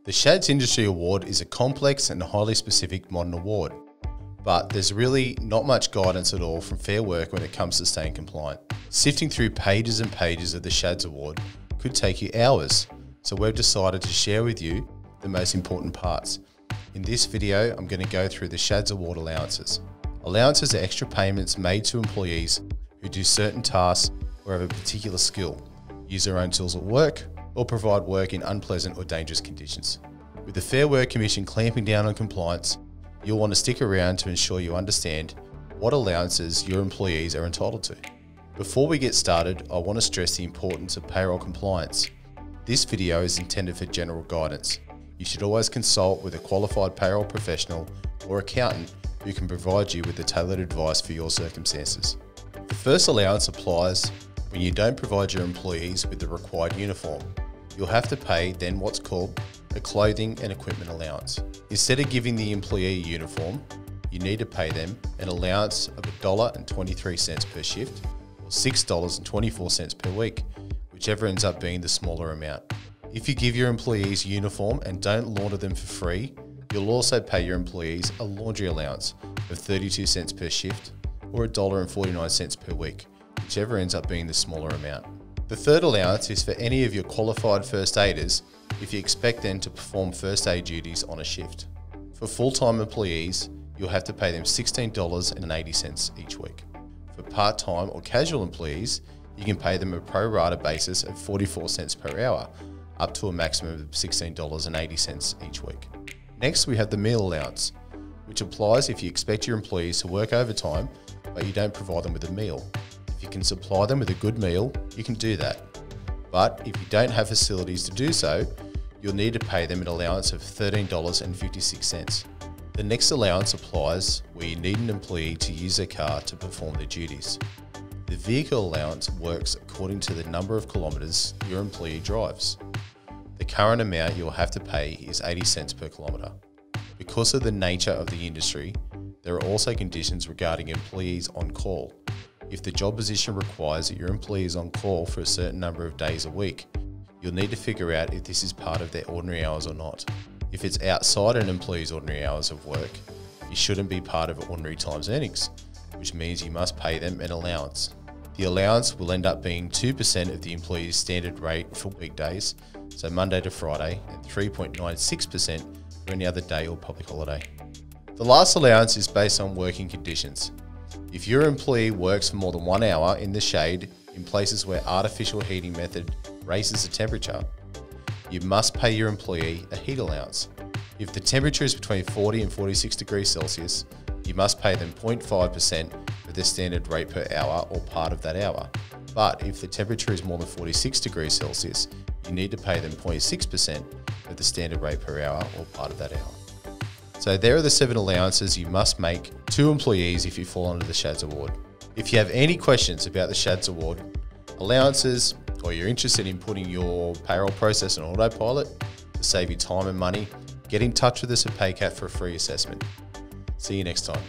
The SHADS Industry Award is a complex and highly specific modern award, but there's really not much guidance at all from Fair Work when it comes to staying compliant. Sifting through pages and pages of the SHADS Award could take you hours, so we've decided to share with you the most important parts. In this video, I'm going to go through the SHADS Award allowances. Allowances are extra payments made to employees who do certain tasks or have a particular skill, use their own tools at work, or provide work in unpleasant or dangerous conditions. With the Fair Work Commission clamping down on compliance, you'll want to stick around to ensure you understand what allowances your employees are entitled to. Before we get started, I want to stress the importance of payroll compliance. This video is intended for general guidance. You should always consult with a qualified payroll professional or accountant who can provide you with the tailored advice for your circumstances. The first allowance applies when you don't provide your employees with the required uniform. You'll have to pay then what's called a clothing and equipment allowance. Instead of giving the employee a uniform, you need to pay them an allowance of $1.23 per shift or $6.24 per week, whichever ends up being the smaller amount. If you give your employees a uniform and don't launder them for free, you'll also pay your employees a laundry allowance of 32 cents per shift or $1.49 per week, whichever ends up being the smaller amount. The third allowance is for any of your qualified first aiders if you expect them to perform first aid duties on a shift. For full-time employees, you'll have to pay them $16.80 each week. For part-time or casual employees, you can pay them a pro rata basis of 44 cents per hour, up to a maximum of $16.80 each week. Next, we have the meal allowance, which applies if you expect your employees to work overtime, but you don't provide them with a meal. If you can supply them with a good meal, you can do that. But if you don't have facilities to do so, you'll need to pay them an allowance of $13.56. The next allowance applies where you need an employee to use their car to perform their duties. The vehicle allowance works according to the number of kilometres your employee drives. The current amount you'll have to pay is 80 cents per kilometre. Because of the nature of the industry, there are also conditions regarding employees on call. If the job position requires that your employee is on call for a certain number of days a week, you'll need to figure out if this is part of their ordinary hours or not. If it's outside an employee's ordinary hours of work, it shouldn't be part of ordinary times earnings, which means you must pay them an allowance. The allowance will end up being 2% of the employee's standard rate for weekdays, so Monday to Friday, and 3.96% for any other day or public holiday. The last allowance is based on working conditions. If your employee works for more than 1 hour in the shade in places where artificial heating method raises the temperature, you must pay your employee a heat allowance. If the temperature is between 40 and 46 degrees Celsius, you must pay them 0.5% of their standard rate per hour or part of that hour. But if the temperature is more than 46 degrees Celsius, you need to pay them 0.6% of the standard rate per hour or part of that hour. So there are the 7 allowances you must make to employees if you fall under the SHADS Award. If you have any questions about the SHADS Award, allowances, or you're interested in putting your payroll process on autopilot to save you time and money, get in touch with us at PayCat for a free assessment. See you next time.